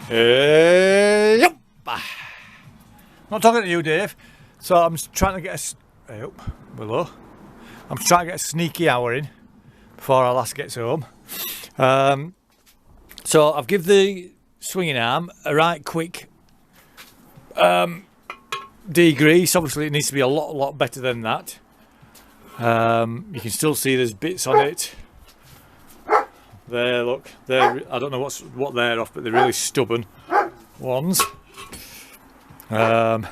Yep. Not talking to you, Dave. So I'm trying to get a... Hey up, below. I'm trying to get a sneaky hour in before our lass gets home. So I've given the swinging arm a right quick degrease. Obviously it needs to be a lot better than that. You can still see there's bits on it. There, look. I don't know what they're off, but they're really stubborn ones. But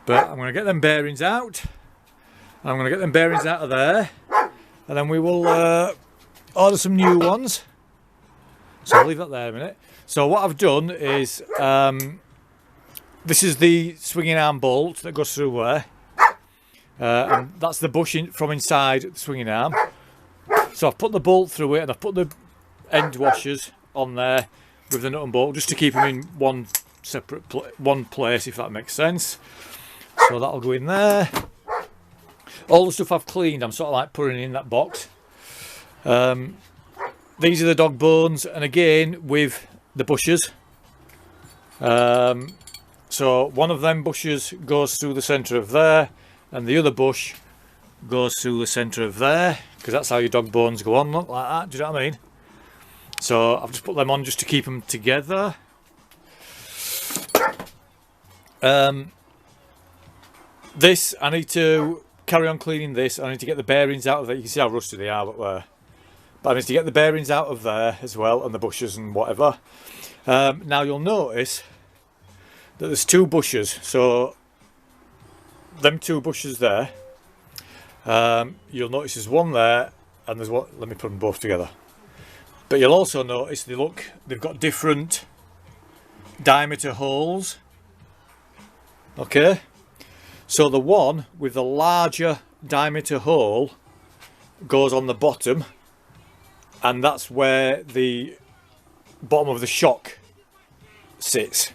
I'm going to get them bearings out. I'm going to get them bearings out of there, and then we will order some new ones. So I'll leave that there a minute. So what I've done is this is the swinging arm bolt that goes through there, and that's the bush from inside the swinging arm. So I've put the bolt through it, and I've put the end washers on there with the nut and bolt just to keep them in one separate one place, if that makes sense. So that'll go in there. All the stuff I've cleaned, I'm sort of like putting in that box. These are the dog bones, and again with the bushes. So one of them bushes goes through the centre of there, and the other bush goes through the centre of there, because that's how your dog bones go on, look like that. Do you know what I mean? So I've just put them on just to keep them together. This, I need to carry on cleaning this. I need to get the bearings out of it. You can see how rusty they are, but I need to get the bearings out of there as well, and the bushes and whatever. Now you'll notice that there's two bushes. So them two bushes there. You'll notice there's one there, and there's one. Let me put them both together. But you'll also notice they've got different diameter holes. Okay. So the one with the larger diameter hole goes on the bottom, and that's where the bottom of the shock sits.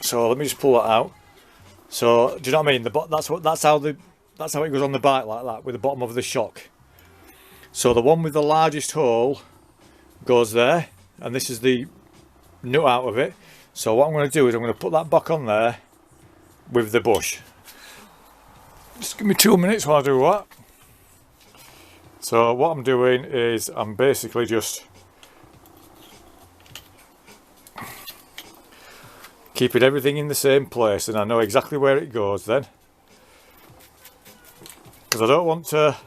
So let me just pull that out. So do you know what I mean? That's how it goes on the bike, like that, with the bottom of the shock. So the one with the largest hole goes there, and this is the nut out of it. So what I'm going to do is I'm going to put that back on there with the bush. Just give me 2 minutes while I do that. So what I'm doing is I'm basically just keeping everything in the same place, and I know exactly where it goes then, because I don't want to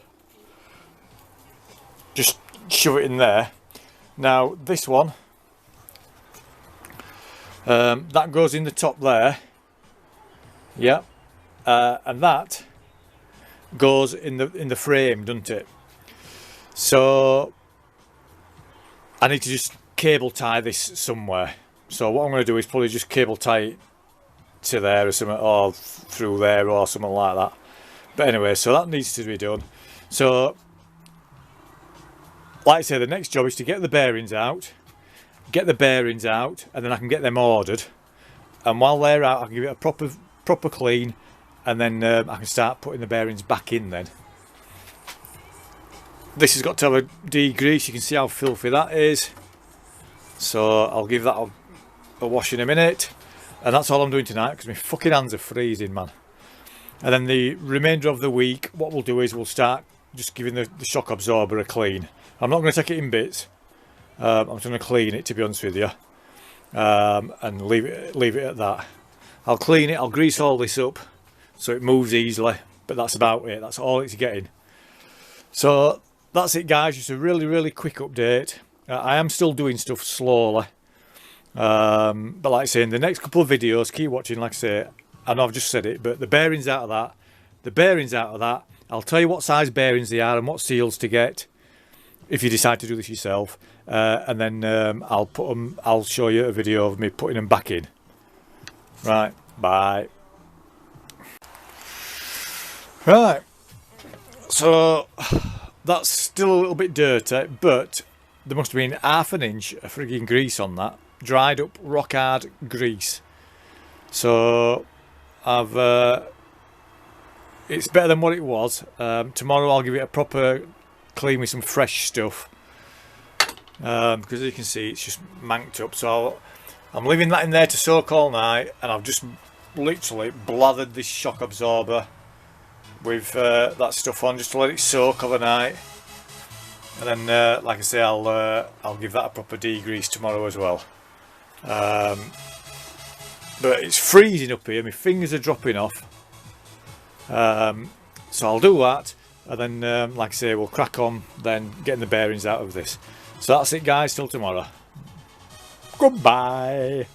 just shove it in there. Now this one, that goes in the top there, yeah, and that goes in the frame, doesn't it? So I need to just cable tie this somewhere. So what I'm going to do is probably just cable tie it to there or something, or through there or something like that. But anyway, so that needs to be done. So like I say, the next job is to get the bearings out, and then I can get them ordered. And while they're out, I can give it a proper clean, and then I can start putting the bearings back in then. This has got to have a degrease. You can see how filthy that is. So I'll give that a wash in a minute. And that's all I'm doing tonight, because my fucking hands are freezing, man. And then the remainder of the week, what we'll do is we'll start just giving the shock absorber a clean. I'm not going to take it in bits. I'm just going to clean it, to be honest with you, and leave it at that. I'll clean it. I'll grease all this up so it moves easily. But that's about it. That's all it's getting. So that's it, guys. Just a really quick update. I am still doing stuff slowly. But like I say, in the next couple of videos, keep watching. Like I say, I know I've just said it, but the bearings out of that, I'll tell you what size bearings they are and what seals to get if you decide to do this yourself, and then I'll show you a video of me putting them back in. Right, bye. Right, so that's still a little bit dirty, but there must have been ½ an inch of frigging grease on that, dried up rock hard grease. So it's better than what it was. Tomorrow I'll give it a proper clean with some fresh stuff, because as you can see it's just manked up. So I'm leaving that in there to soak all night, and I've just literally blathered this shock absorber with that stuff on just to let it soak overnight, and then like I say, I'll give that a proper degrease tomorrow as well. But it's freezing up here, my fingers are dropping off, so I'll do that, and then like I say, we'll crack on then getting the bearings out of this. So that's it guys, till tomorrow. Goodbye.